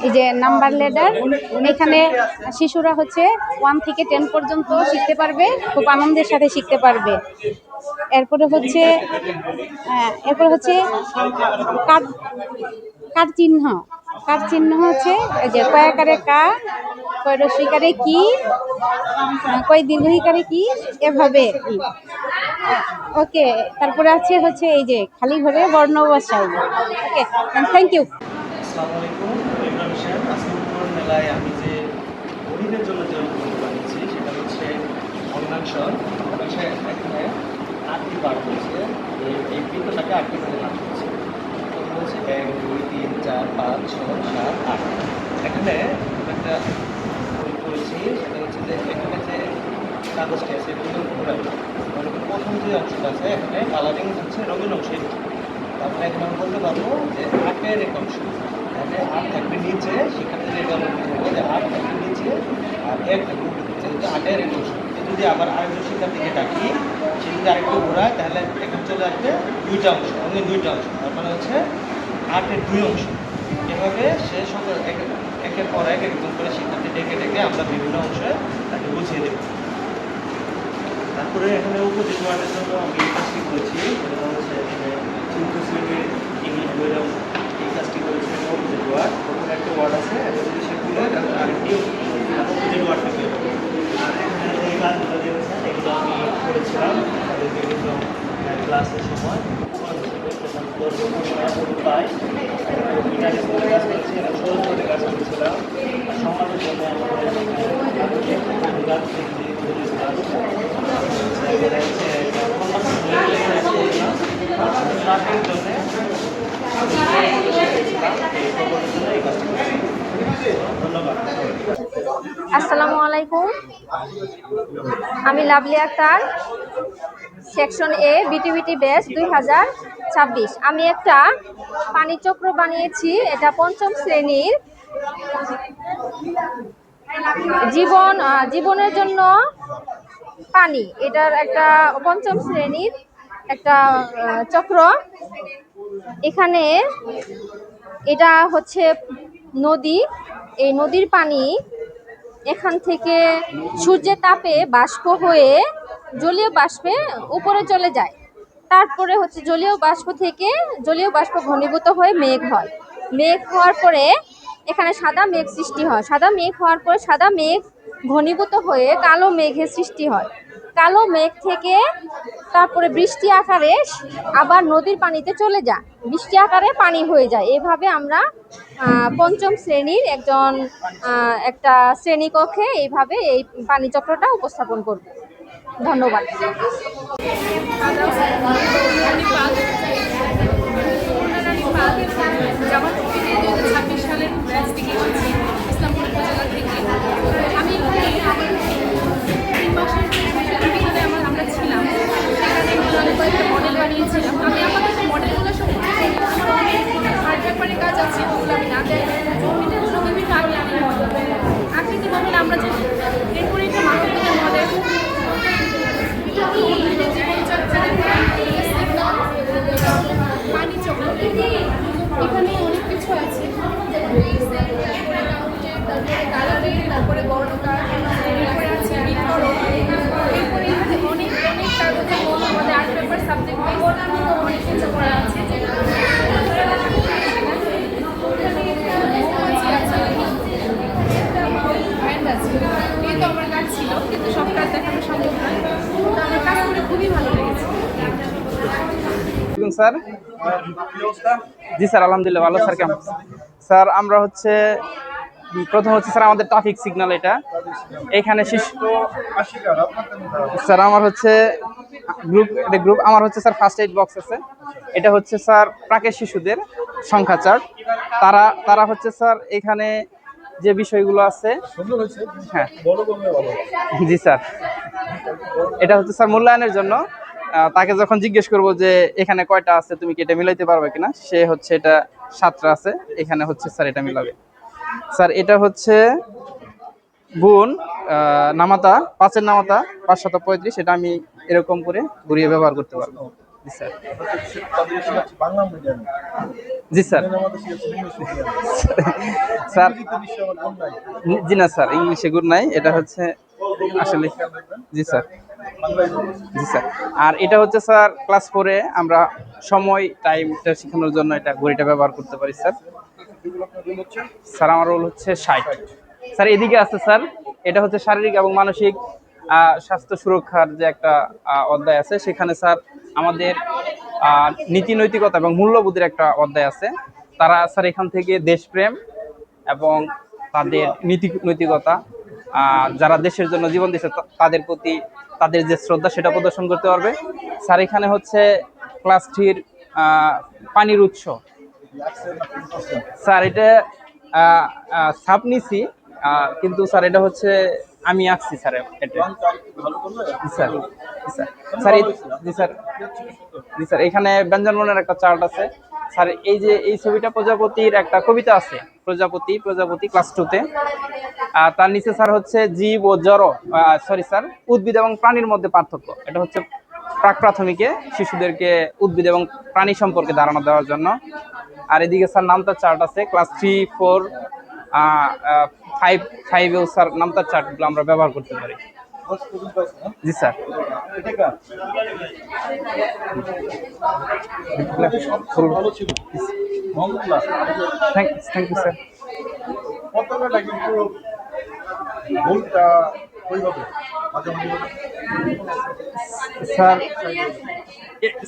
এই যে নাম্বার লেডার, এখানে শিশুরা হচ্ছে 1 থেকে 10 পর্যন্ত শিখতে পারবে, খুব আনন্দের সাথে শিখতে পারবে। এরপরে হচ্ছে কার চিহ্ন হচ্ছে এই যে কয়াকারে কা, কয় রসিকারে কি, কয় দীর্ঘিকারে কি, এভাবে কি। ওকে, তারপরে হচ্ছে এই যে খালি ঘরে বর্ণ বসাই। ওকে, থ্যাংক ইউ। আসসালামু আলাইকুম, ইমরান হোসেন। আজকে উপকরণ মেলায় আমি যে গণিতের জন্য যে উপকরণ বানিয়েছি সেটা হচ্ছে ভগ্নাংশর। এখানে 8টি বার হয়েছে, এই বৃত্তটাকে 8টি করে ভাগ হয়েছে। প্রথম হচ্ছে 1 2 3 4 5 6 7 8। এখানে একটা করেছি, সেটা হচ্ছে যে এখানে যে কাগজটি আছে এগুলো ঘোরাই, প্রথম যে অংশটা আছে এখানে কালারিং হচ্ছে রঙিন অংশে। তারপরে এখানে আমি বলতে পারবো যে 8-এর এক অংশ, এখানে আট থাকবে নিচে, সেক্ষেত্রে এটা মনে করবো যে আট থাকবে নিচে আর এক থাকবে উপরে, যেহেতু আটের এক অংশ। যদি আবার আরেকজন শিক্ষার্থীকে ডাকি, সে যদি আরেকটু ঘোরায় তাহলে এখানে চলে আসবে দুইটা অংশ, অনলি দুইটা অংশ, তার মানে হচ্ছে আটের দুই অংশ। এভাবে সে সকল একের পর এক একজন করে শিক্ষার্থী ডেকে ডেকে আমরা বিভিন্ন অংশে তাকে বুঝিয়ে দেব। তারপরে এখানে উপযোগী ওয়ার্ডের জন্য আমি এই কাজটি করেছি, সেটা হচ্ছে এখানে চতুর্থ শ্রেণীর ইংলিশ বইয়ের এই কাজটি করেছি। উপযোগী ওয়ার্ড, প্রথমে একটা ওয়ার্ড আছে, এটা যদি সে খুলে তাহলে আরেকটি উপযোগী ওয়ার্ড থেকে আর এখানে যে কাজগুলো দিয়েছেন এগুলো আমি করেছিলাম তাদেরকে বিভিন্ন ক্লাসের সময় পাই। কাজ করেছি এবং সরস্বতী কাজ করেছিলাম, আর সমাজের জন্য ধন্যবাদ। আসসালামু আলাইকুম, আমি লাভলি আক্তার, সেকশন এ বিটিবিটি ব্যাচ 2026। আমি একটা পানি চক্র বানিয়েছি। এটা পঞ্চম শ্রেণীর জীবনের জন্য পানি, এটার একটা পঞ্চম শ্রেণীর একটা চক্র। এখানে এটা হচ্ছে নদী, এই নদীর পানি এখান থেকে সূর্যের তাপে বাষ্প হয়ে জলীয় বাষ্পে উপরে চলে যায়। তারপরে হচ্ছে জলীয় বাষ্প থেকে জলীয় বাষ্প ঘনীভূত হয়ে মেঘ হয়। মেঘ হওয়ার পরে এখানে সাদা মেঘ সৃষ্টি হয়। সাদা মেঘ হওয়ার পরে সাদা মেঘ ঘনীভূত হয়ে কালো মেঘের সৃষ্টি হয়। কালো মেঘ থেকে তারপরে বৃষ্টি আকারে আবার নদীর পানিতে চলে যায়, বৃষ্টি আকারে পানি হয়ে যায়। এভাবে আমরা পঞ্চম শ্রেণীর একটা শ্রেণীকক্ষে এইভাবে এই পানি চক্রটা উপস্থাপন করব। ধন্যবাদ। জামাত 2026 সালের ব্যাচ থেকে এসেছি, ইসলামপুর উপজেলা থেকে। আমি এখানে 3 মাসের বিদ্যালয়ে আমরা ছিলাম, সেখানে আমি কয়েকটা মডেল বানিয়েছিলাম। আমি আমাদের মডেলগুলো সম্পর্কে আমার অনেক আর্ট পেপারের কাজ আছে, ওগুলো আমি না দেয় এটাগুলো বিভিন্ন আকৃতি মডেল আমরা জানি। এরপরে একটা মানবতার মডেল, পানি চক্র, এখানে অনেক কিছু আছে, তারপরে বর্ণকার, এরপরে আছে বিবরণ, এরপরে এখানে অনেক কাগজের মতো আমাদের আর্ট পেপার সাবজেক্ট অনেক কিছু করা আছে। এই তো আমার কাজ ছিল, কিন্তু সব কাজ দেখানো সম্ভব নয়। তো আমার কাজ করে খুবই ভালো লেগেছে। স্যার, জি স্যার, আলহামদুলিল্লাহ ভালো। স্যার কেমন? স্যার আমরা হচ্ছে প্রথম হচ্ছে স্যার আমাদের ট্রাফিক সিগন্যাল, এটা এখানে স্যার আমার হচ্ছে গ্রুপ আমার হচ্ছে স্যার ফার্স্ট এইড বক্স আছে। এটা হচ্ছে স্যার প্রাকের শিশুদের সংখ্যা চার্ট। তারা হচ্ছে স্যার এখানে যে বিষয়গুলো আছে, হ্যাঁ জি স্যার, এটা হচ্ছে স্যার মূল্যায়নের জন্য। তাকে যখন জিজ্ঞেস করবো যে এখানে কয়টা আছে, তুমি কি এটা মিলাইতে পারবে কিনা, সে হচ্ছে এটা 7টা আছে, এখানে হচ্ছে স্যার এটা মিলাবে। স্যার এটা হচ্ছে গুণ নামাতা, 5-এর নামাতা 535, এটা আমি এরকম করে ঘুরিয়ে ব্যবহার করতে পারবো। জি স্যার, জি স্যার, স্যার জি না স্যার, ইংলিশে গুণ নাই, এটা হচ্ছে আসলে জি স্যার, জি স্যার। আর এটা হচ্ছে স্যার ক্লাস 4-এ আমরা সময় টাইমটা শেখানোর জন্য এটা ঘড়িটা ব্যবহার করতে পারি স্যার। স্যার আমার রোল হচ্ছে 60। স্যার এদিকে আছে স্যার, এটা হচ্ছে শারীরিক এবং মানসিক স্বাস্থ্য সুরক্ষার যে একটা অধ্যায় আছে, সেখানে স্যার আমাদের নীতি নৈতিকতা এবং মূল্যবোধের একটা অধ্যায় আছে। তারা স্যার এখান থেকে দেশপ্রেম এবং তাদের নৈতিকতা, যারা দেশের জন্য জীবন দিয়েছে তাদের প্রতি তাদের যে শ্রদ্ধা সেটা প্রদর্শন করতে পারবে। স্যার এখানে হচ্ছে ক্লাস 3-র পানির উৎস। স্যার এটা ছাপ নিছি, কিন্তু স্যার এটা হচ্ছে আমি আঁকছি স্যার এটা। স্যার স্যার স্যার জি স্যার, জি স্যার, এখানে ব্যঞ্জন বর্ণের একটা চার্ট আছে স্যার এই যে এই ছবিটা প্রজাপতির একটা কবিতা আছে, প্রজাপতি প্রজাপতি ক্লাস 2-তে। তার নিচে স্যার হচ্ছে জীব ও জড়, সরি স্যার, উদ্ভিদ এবং প্রাণীর মধ্যে পার্থক্য। এটা হচ্ছে প্রাক প্রাথমিকে শিশুদেরকে উদ্ভিদ এবং প্রাণী সম্পর্কে ধারণা দেওয়ার জন্য। আর এদিকে স্যার নামতার চার্ট আছে, ক্লাস 3, 4, 5-এও স্যার নামতার চার্টগুলো আমরা ব্যবহার করতে পারি। জি sir. Thank you sir.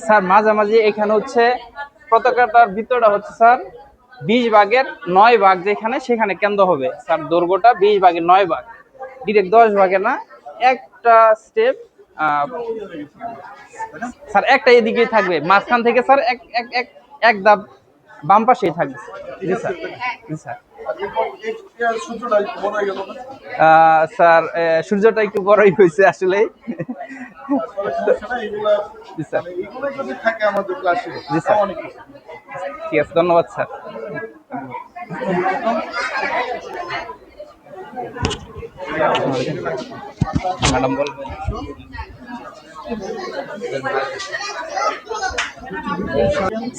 Sir মাঝামাঝি এখানে হচ্ছে পতাকাটার ভিতরটা হচ্ছে স্যার 20 ভাগের 9 ভাগ, যেখানে সেখানে কেন্দ্র হবে স্যার। দৈর্ঘ্যটা 20 ভাগের 9 ভাগ, ডিরেক্ট 10 ভাগে না। একটা স্টেপ স্যার একটা এদিকেই থাকবে, মাঝখান থেকে স্যার এক ধাপ বাম পাশেই থাকবে। জি স্যার। জি স্যার। স্যার সূর্যটা একটু বড়ই হয়েছে আসলে। জি স্যার। জি স্যার, ঠিক আছে, ধন্যবাদ স্যার। ম্যাডাম বলবেন।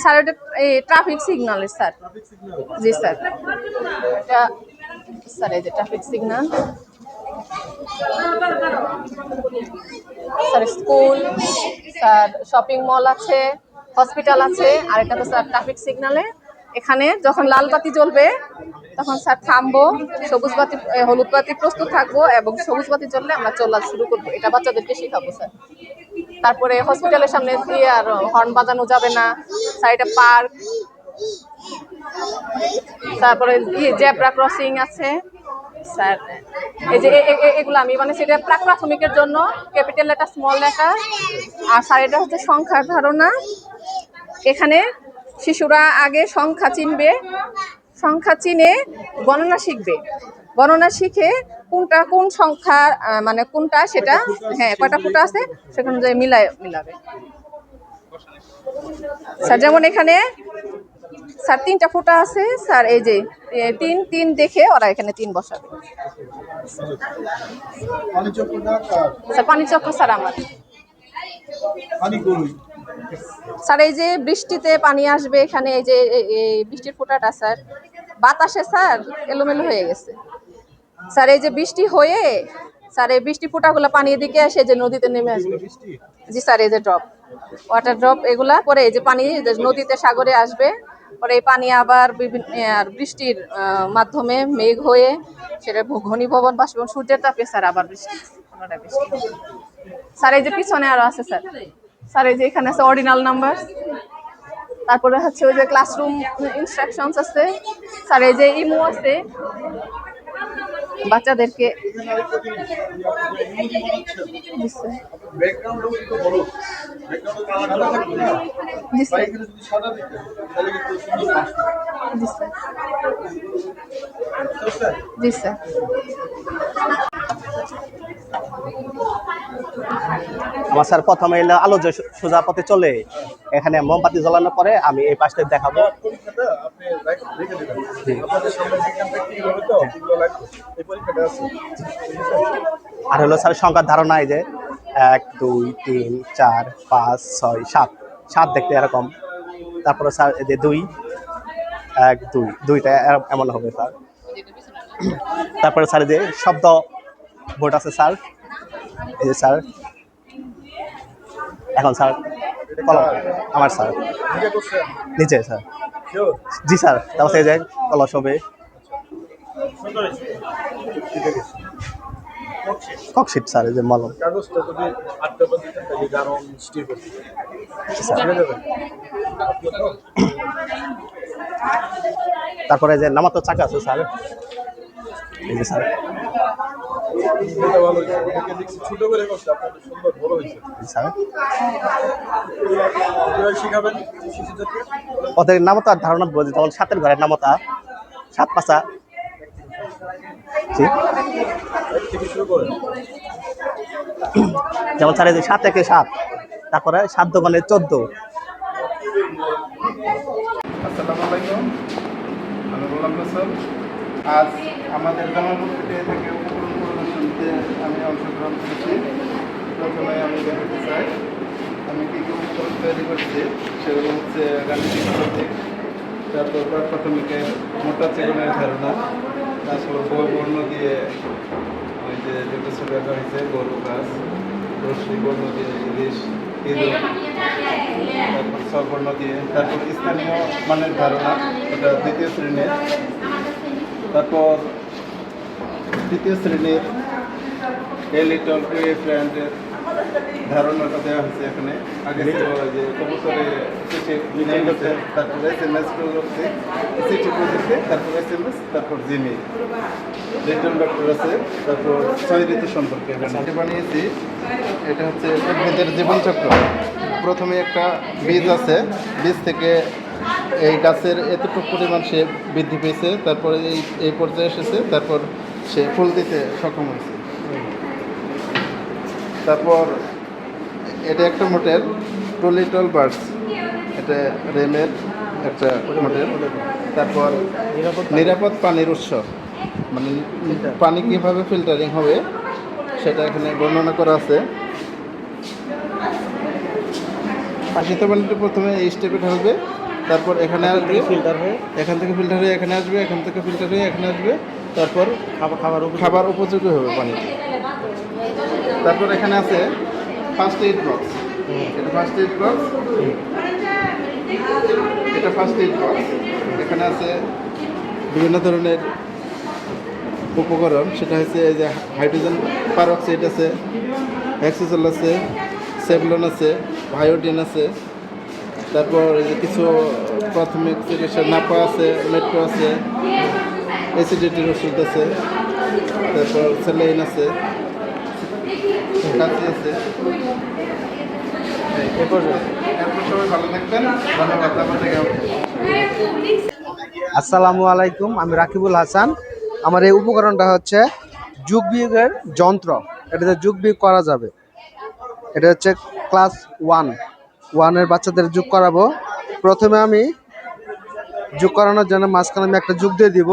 স্যার এটা ট্রাফিক সিগন্যালের স্যার। জি স্যার, এটা স্যার এই যে traffic signal sir. School sir, shopping mall আছে, হসপিটাল আছে, আর এটা তো স্যার ট্রাফিক সিগন্যালে। এখানে যখন লাল বাতি জ্বলবে তখন স্যার থামবো, সবুজ বাতি হলুদ বাতি প্রস্তুত থাকবো, এবং সবুজ বাতি জ্বললে আমরা চলা শুরু করবো। এটা বাচ্চাদেরকে শেখাবো স্যার। তারপরে হসপিটালের সামনে দিয়ে আর হর্ন বাজানো যাবে না স্যার। এটা পার্ক। তারপরে জেব্রা ক্রসিং আছে স্যার। এই যে এগুলো আমি মানে সেটা প্রাক প্রাথমিকের জন্য ক্যাপিটাল লেটার, স্মল লেটার। আর স্যার এটা হচ্ছে সংখ্যার ধারণা। এখানে শিশুরা আগে সংখ্যা চিনবে, সংখ্যা চিনে গণনা শিখবে, গণনা শিখে কোনটা কোন সংখ্যা মানে কোনটা সেটা, হ্যাঁ কয়টা ফুটা আছে সেখানে যে মিলাবে স্যার। যেমন এখানে স্যার 3টা ফুটা আছে স্যার, এই যে 3 দেখে ওরা এখানে 3 বসাবে স্যার। পানি চক্র স্যার আমার স্যার। এই যে বৃষ্টিতে পানি আসবে এখানে, এই যে বৃষ্টির ফোঁটাটা স্যার বাতাসে স্যার এলোমেলো হয়ে গেছে স্যার। এই যে বৃষ্টি হয়ে স্যার এই বৃষ্টি ফোঁটাগুলো পানি এদিকে আসে যে নদীতে নেমে আসবে। জি স্যার, এই যে ড্রপ, ওয়াটার ড্রপ এগুলা পরে এই যে পানি নদীতে সাগরে আসবে, পরে এই পানি আবার বিভিন্ন বৃষ্টির মাধ্যমে মেঘ হয়ে সেটা ঘনীভবন বাষ্পীভবন সূর্যের তাপে স্যার আবার বৃষ্টি স্যার। এই যে পিছনে আরো আছে স্যার। স্যার এই যে এখানে আছে অর্ডিনাল নাম্বার, তারপরে হচ্ছে ওই যে ক্লাসরুম ইনস্ট্রাকশনস আছে স্যার। এই যে ইমো আছে বাচ্চাদেরকে। জি স্যার। জি স্যার। আমার স্যার প্রথমে এলো আলো যে সোজা পথে চলে, এখানে মোমবাতি জ্বালানোর পরে আমি এই পাশটা দেখাবো। আর হলো স্যার সংখ্যার ধারণা, এই যে 1 2 3 4 5 6 7 7 দেখতে এরকম। তারপরে স্যার এই যে 2 1 2 2টা এমন হবে স্যার। তারপরে স্যার যে শব্দ বোর্ড আছে স্যার, এই যে স্যার। এখন স্যার কলম আমার স্যার নিচে স্যার। জি স্যার। তারপর এই যে কলস হবে, ককশিট স্যার, এই যে মলম। তারপরে যে নামাতো চাকা আছে স্যার, এই যে স্যার। ওদের নামতার ধারণা বলছি, যেমন 7-এর ঘরের নামতা 7 পাঁচা। যেমন স্যার এই যে 7 একে 7, তারপরে 7 দোকানে 14। আসসালামু আলাইকুম, আমি গোলাম রসুল। আজ আমাদের জামালপুরে থেকে উপকরণ প্রদর্শনীতে আমি অংশগ্রহণ করেছি। প্রথমে আমি দেখাতে চাই আমি কী কী উপকরণ তৈরি করছি। সেগুলো হচ্ছে গাণিতিক প্রতীক, তারপর প্রাথমিকের মোটা চিকনের ধারণা, তারপর বর্ণ দিয়ে ওই যে যেটা ছবি আঁকা হয়েছে গরু গাছ, রশ্মি বর্ণ দিয়ে ইলিশ, ইঁদুর, তারপর স্ববর্ণ দিয়ে, তারপর স্থানীয় মানের ধারণা, এটা দ্বিতীয় শ্রেণীর। তারপর তৃতীয় শ্রেণীর এ লিটল ফ্রেন্ডের ধারণাটা দেওয়া হয়েছে এখানে। আগে ছিল যে কবুতরে চিঠি বিনয় করছে, তারপরে SMS করছে, চিঠি প্রযুক্তি, তারপর SMS, তারপর জিমি লিটল ডক্টর আছে, তারপর 6 ঋতু সম্পর্কে এখানে বানিয়েছি। এটা হচ্ছে উদ্ভিদের জীবনচক্র। প্রথমে একটা বীজ আছে, বীজ থেকে এই গাছের এতটুকু পরিমাণ সে বৃদ্ধি পেয়েছে, তারপরে এই পর্যায়ে এসেছে, তারপর সে ফুল দিতে সক্ষম হয়েছে। তারপর এটা একটা মডেল, টু লিটল বার্ডস, এটা রেমের একটা মডেল। তারপর নিরাপদ পানির উৎস, মানে পানি কীভাবে ফিল্টারিং হবে সেটা এখানে বর্ণনা করা আছে। পাখিত পানিটা প্রথমে এই স্টেপে ঢালবে, তারপর এখানে আসবে ফিল্টার হয়ে, এখান থেকে ফিল্টার হয়ে এখানে আসবে, এখান থেকে ফিল্টার হয়ে এখানে আসবে, তারপর খাবার উপযোগী হবে পানি। তারপর এখানে আছে ফার্স্ট এইড বক্স, এটা ফার্স্ট এইড বক্স, এটা ফার্স্ট এইড বক্স। এখানে আছে বিভিন্ন ধরনের উপকরণ, সেটা হচ্ছে এই যে হাইড্রোজেন পারঅক্সাইড আছে, অ্যাক্সিসল আছে, সেভলন আছে, ভায়োডিন আছে, তারপর এই যে কিছু প্রাথমিক চিকিৎসা নাপা আছে, মেট্রো আছে, অ্যাসিডিটির ওষুধ আছে, তারপর স্যালাইন আছে, কাঁচি আছে। এরপর সবাই ভালো থাকবেন, ধন্যবাদ। আপনার থেকে আসসালামু আলাইকুম, আমি রাকিবুল হাসান। আমার এই উপকরণটা হচ্ছে যোগ বিয়োগের যন্ত্র। এটাতে যোগ বিয়োগ করা যাবে। এটা হচ্ছে ক্লাস 1 বাচ্চাদের যোগ করাবো। প্রথমে আমি যোগ করানোর জন্য মাঝখানে আমি একটা যোগ দিয়ে দিব,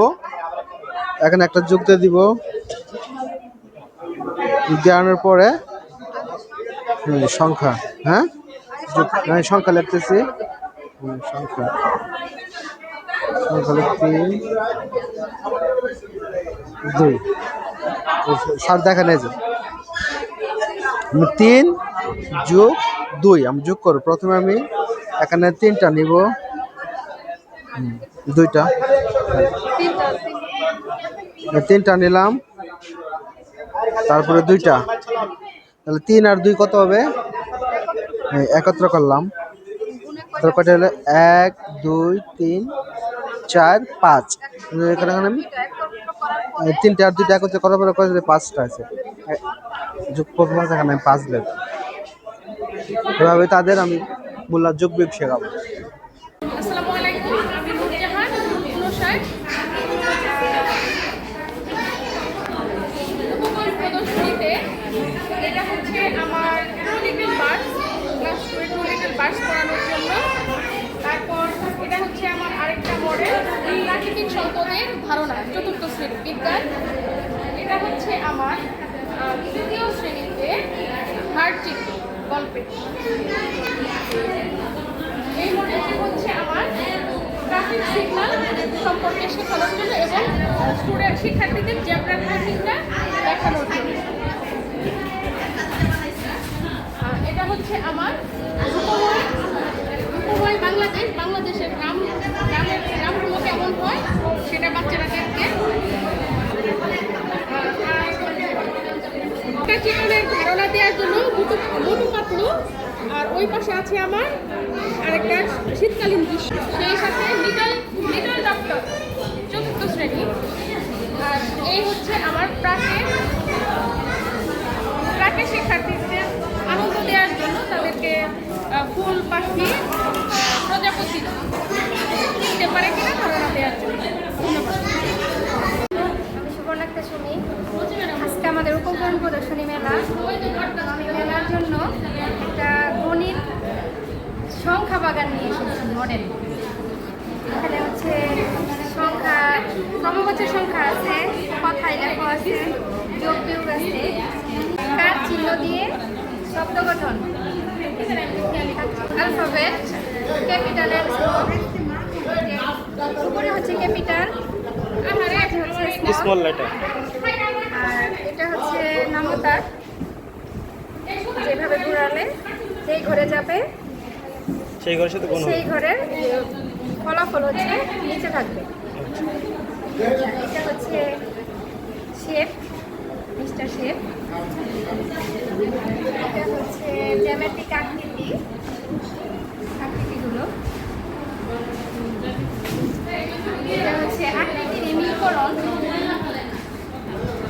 এখানে একটা যোগ দিয়ে দিব। দেওয়ানোর পরে সংখ্যা, হ্যাঁ আমি সংখ্যা লিখতেছি, সংখ্যা লিখছি 2। স্যার দেখেন এই যে 3 যোগ 2 আমি যোগ করব। প্রথমে আমি এখানে 3টা নিব, 2টা, 3টা নিলাম, তারপরে 2টা, তাহলে 3 আর 2 কত হবে? একত্র করলাম, তারপর কটা হলো 1 2 3 4 5। এখানে আমি 3টা আর 2টা একত্র করার পরে 5টা আছে, যোগ করবো, এখানে আমি 5 লিখব। এভাবে তাদের আমি বললাম যোগ বিয়োগ শেখাবো। আসসালামু আলাইকুম, আমি নুরজাহান 59। উপকরণ প্রদর্শনীতে এটা হচ্ছে আমার two little birds, class 2 two little birds পড়ানোর জন্য। তারপর এটা হচ্ছে আমার আরেকটা মডেল, প্রাকৃতিক সম্পদের ধারণা, 4র্থ শ্রেণী বিজ্ঞান। এটা হচ্ছে আমার 3য় শ্রেণীতে হার্ট চিত্র গল্পে। এই মডেলটি হচ্ছে আমার ট্রাফিক সিগন্যাল সম্পর্কে শেখানোর জন্য এবং শিক্ষার্থীদের জেব্রা ক্রসিংটা দেখানোর জন্য। এটা হচ্ছে আমার উপময় বাংলাদেশের গ্রামগুলো কেমন হয় সেটা বাচ্চাদেরকে চিকনের ধারণা দেওয়ার জন্য মোটু পাতলু। আর ওই পাশে আছে আমার আরেকটা শীতকালীন দৃশ্য, সেই সাথে লিটল ডক্টর 4র্থ শ্রেণী। আর এই হচ্ছে আমার প্রাকে শিক্ষার্থীদের আনন্দ দেওয়ার জন্য তাদেরকে ফুল, পাখি, প্রজাপতি দিতে পারে কিনা ধারণা দেওয়ার জন্য। ধন্যবাদ। আমি সুবর্ণাক্তা সুমি। আজকে আমাদের উপকরণ প্রদর্শনী মেলা। আমি মেলার জন্য একটা গণিত সংখ্যা বাগান নিয়ে এসেছি মডেল। এখানে হচ্ছে সংখ্যা, ক্রমবাচক সংখ্যা আছে, কথায় লেখা আছে, যোগ বিয়োগ আছে, কার চিহ্ন দিয়ে শব্দ গঠন, অ্যালফাবেট, ক্যাপিটালের উপরে হচ্ছে ক্যাপিটাল, আর এটা হচ্ছে স্মল লেটার, আর এটা হচ্ছে নামতা, যেভাবে ঘোরালে যেই ঘরে যাবে সেই ঘরের সাথে কোন সেই ঘরের ফলাফল হচ্ছে নিচে থাকবে। এটা হচ্ছে শেপ, মিস্টার শেপ। এটা হচ্ছে জ্যামিতিক আকৃতিগুলো। এটা হচ্ছে আকৃতির মিলকরণ,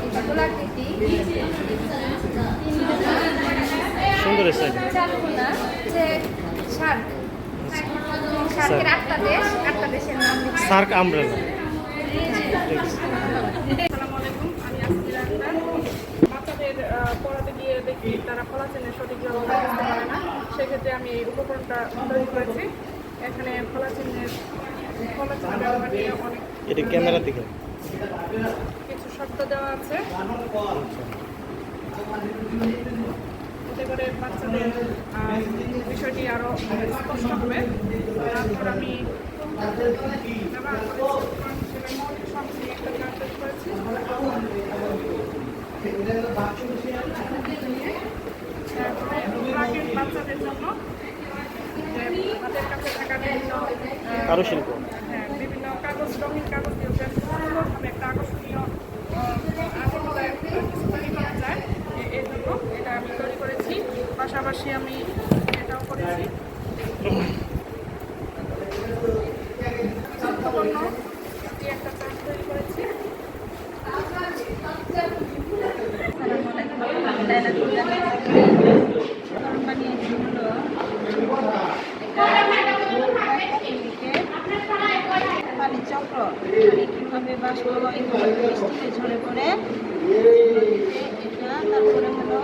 এটা গোলাকৃতি, সুন্দর স্টাইল। চারকোনা হচ্ছে শার্ক, শার্কের 8টা দেশ, 8টা দেশের নাম লিখে সার্ক আমব্রেলা। আসসালামু আলাইকুম, আমি আসমিরা আক্তার। বাচ্চাদের পড়াতে গিয়ে দেখি তারা ফলা চিহ্নের সঠিকভাবে বুঝতে পারে না, সেক্ষেত্রে আমি এই উপকরণটা তৈরি করেছি। এখানে ফলা চিহ্ন ব্যবহার নিয়ে অনেক এটা ক্যামেরার দিকে কিছু শব্দ দেওয়া আছে, এতে করে বাচ্চাদের বিষয়টি আরও স্পষ্ট হবে। তারপর আমি ব্যবহার করেছি মৌলিক সংখ্যা একটা চার্ট তৈরি করেছি। তারপরে প্রাকের বাচ্চাদের জন্য তাদের কাছে থাকা বিভিন্ন কারুশিল্প, হ্যাঁ, বিভিন্ন কাগজ, রঙিন কাগজ দিয়ে সুন্দরভাবে একটা আকর্ষণীয় আনন্দদায়ক কিছু তৈরি করা যায়, এই জন্য এটা আমি তৈরি করেছি। পাশাপাশি আমি এটাও করেছি তথ্যপূর্ণ দিয়ে একটা চার্ট তৈরি করেছি। পানি চক্র কীভাবে বাষ্প বৃষ্টিতে ঝরে পড়ে, এটা তারপরে হলো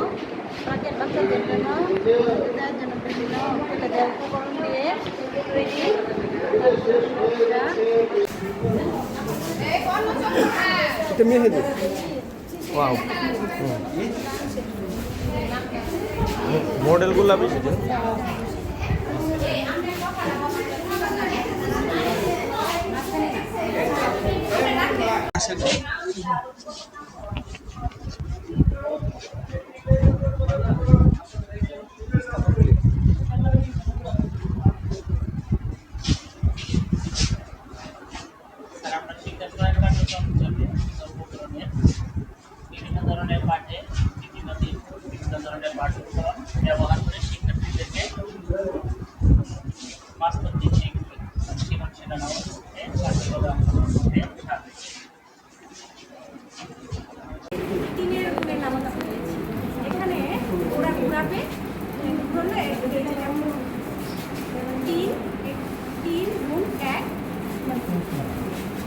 আগের বাচ্চাদের জন্য দেওয়ার জন্য বিভিন্ন ফেলে দেওয়ার উপকরণ দিয়ে তৈরি। এটা মেহেদি। ওয়াও, মডেলগুলো বেশি বিভিন্ন ধরনের পাঠে বিভিন্ন ধরনের পাঠ্যক্রম ব্যবহার করে শিক্ষার্থীদেরকে বাস্তব ভিত্তিক জীবন শেখানো হচ্ছে, বাস্তবতা করতে সাহায্য। তিনের গুণের নামতা পেয়েছি। এখানে ওরা ঘুরাবে, ঘুরলে যেমন 3 গুণ 1,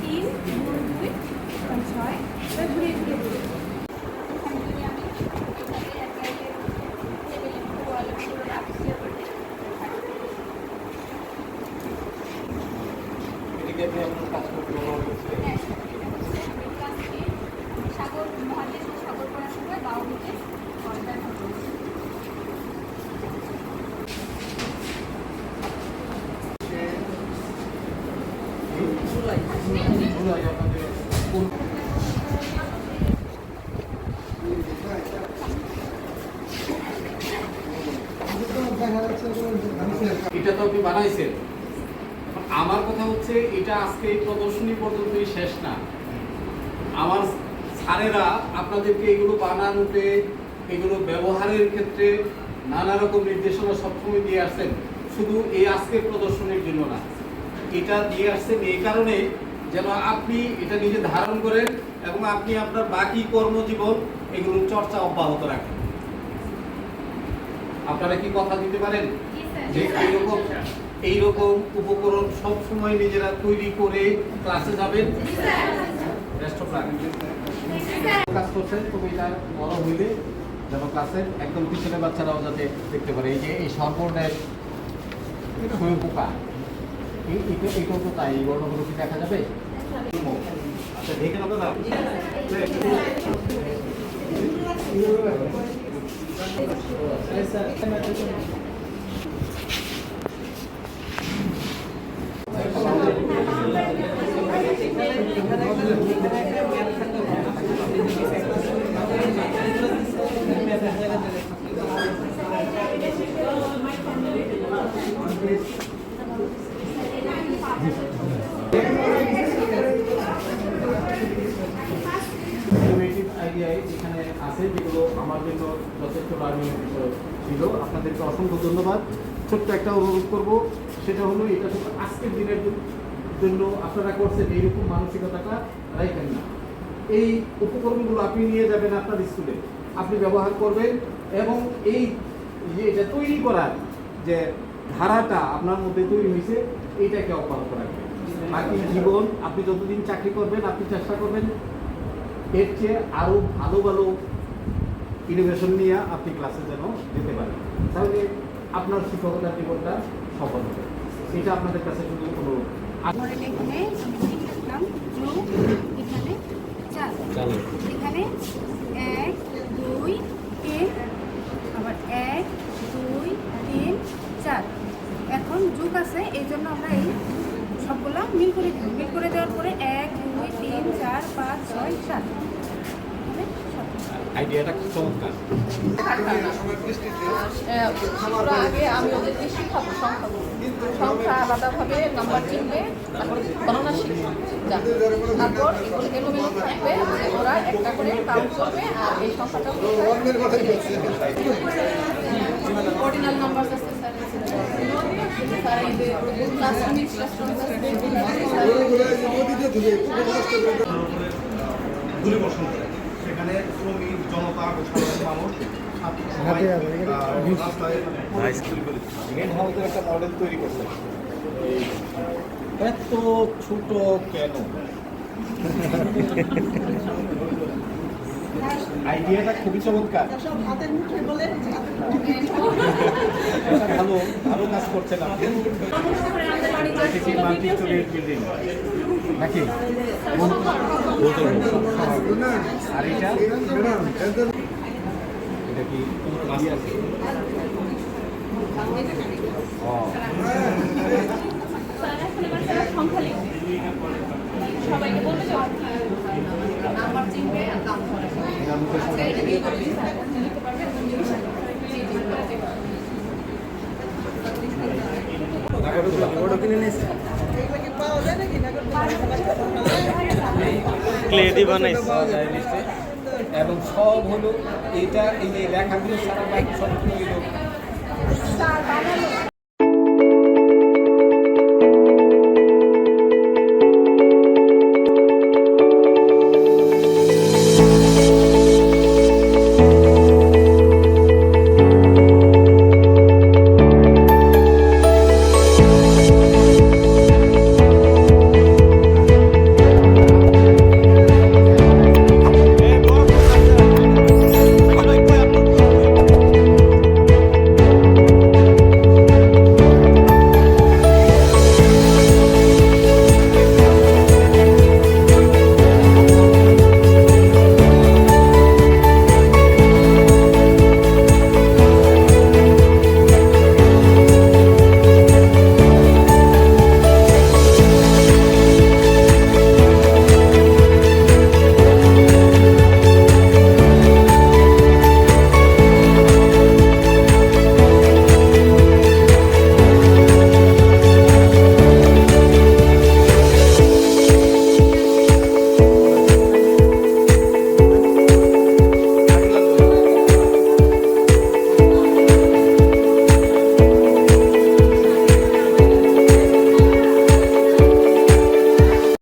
3 গুণ 2, 6, এটা ঘুরিয়ে ঘুরিয়ে ঘুরিয়ে সাগর মহাদেশ ও সাগর করার সময় বাউ দিতে এটা তো আপনি বানাইছেন, আমার কথা হচ্ছে এটা আজকে এই প্রদর্শনী পর্যন্তই শেষ না। আমার স্যারেরা আপনাদেরকে এগুলো বানানোতে, এগুলো ব্যবহারের ক্ষেত্রে নানা রকম নির্দেশনা সবসময় দিয়ে আসছেন, শুধু এই আজকের প্রদর্শনীর জন্য না। এটা দিয়ে আসছেন এই কারণে যেন আপনি এটা নিজে ধারণ করেন এবং আপনি আপনার বাকি কর্মজীবন এগুলোর চর্চা অব্যাহত রাখেন। আপনারা কি কথা দিতে পারেন যে এইরকম উপকরণ সব সময় নিজেরা তৈরি করে ক্লাসে যাবেন? কাজ করছেন, তবে এটা বড় হইলে যেন ক্লাসের একদম পিছনে বাচ্চারাও যাতে দেখতে পারে। এই যে এই সর্বনের পোকা, এটাও তো তাই, এই বর্ণগুলো কি দেখা যাবে? আচ্ছা, দেখে নেবো না? এখানে আছে যেগুলো আমার জন্য যথেষ্ট লার্নিং বিষয় ছিল। আপনাদেরকে অসংখ্য ধন্যবাদ। ছোট্ট একটা অনুরোধ করব, সেটা হলো এটা শুধু আজকের দিনের জন্য আপনারা করছেন এইরকম মানসিকতাটা রাখেন না। এই উপকরণগুলো আপনি নিয়ে যাবেন আপনার স্কুলে, আপনি ব্যবহার করবেন এবং এই যে এটা তৈরি করার যে ধারাটা আপনার মধ্যে তৈরি হয়েছে এইটাকে অব্যাহত রাখবেন। বাকি জীবন আপনি যতদিন চাকরি করবেন আপনি চেষ্টা করবেন এর চেয়ে আরও ভালো ভালো ইনোভেশন নিয়ে আপনি ক্লাসে যেন যেতে পারেন, তাহলে আপনার শিক্ষকতার জীবনটা সফল হবে। এটা আপনাদের কাছে শুধু অনুরোধ। এখানে এখানে 4, এখানে 1 2 3, আবার 1 2 3 4। এখন যোগ আছে, এই জন্য আমরা এই সবগুলো মিল করে দিই। মিল করে দেওয়ার পরে 1 2 3 4 5 6 7। আইডিয়াটা খুব চমৎকার। আগে আমি ওদেরকে শিখাবো সংখ্যা আলাদাভাবে নাম্বার চিনবে, তারপর গণনা শিখবে, তারপর এগুলো এলোমেলো থাকবে, ওরা একটা করে কাউন্ট করবে আর এই সংখ্যাটা অর্ডিনাল নাম্বার আছে সেখানে শ্রমিক জনতা মানুষ একটা মডেল তৈরি করছে। এত ছোট কেন? আইডিয়াটা খুবই চমৎকার, ভালো ভালো কাজ করছেন আপনি। বিল্ডিং নাকি? আর এটা কি ক্লাস আছে? সংখ্যা লিখবে, সবাইকে বলবে যে নাম্বার চিনবে আর কাউন্ট করে। এটা দিয়ে করবে, লিখতে পারবে। এবং সব হলো এইটা, এই যে লেখাগুলো সারা বাইক সবগুলো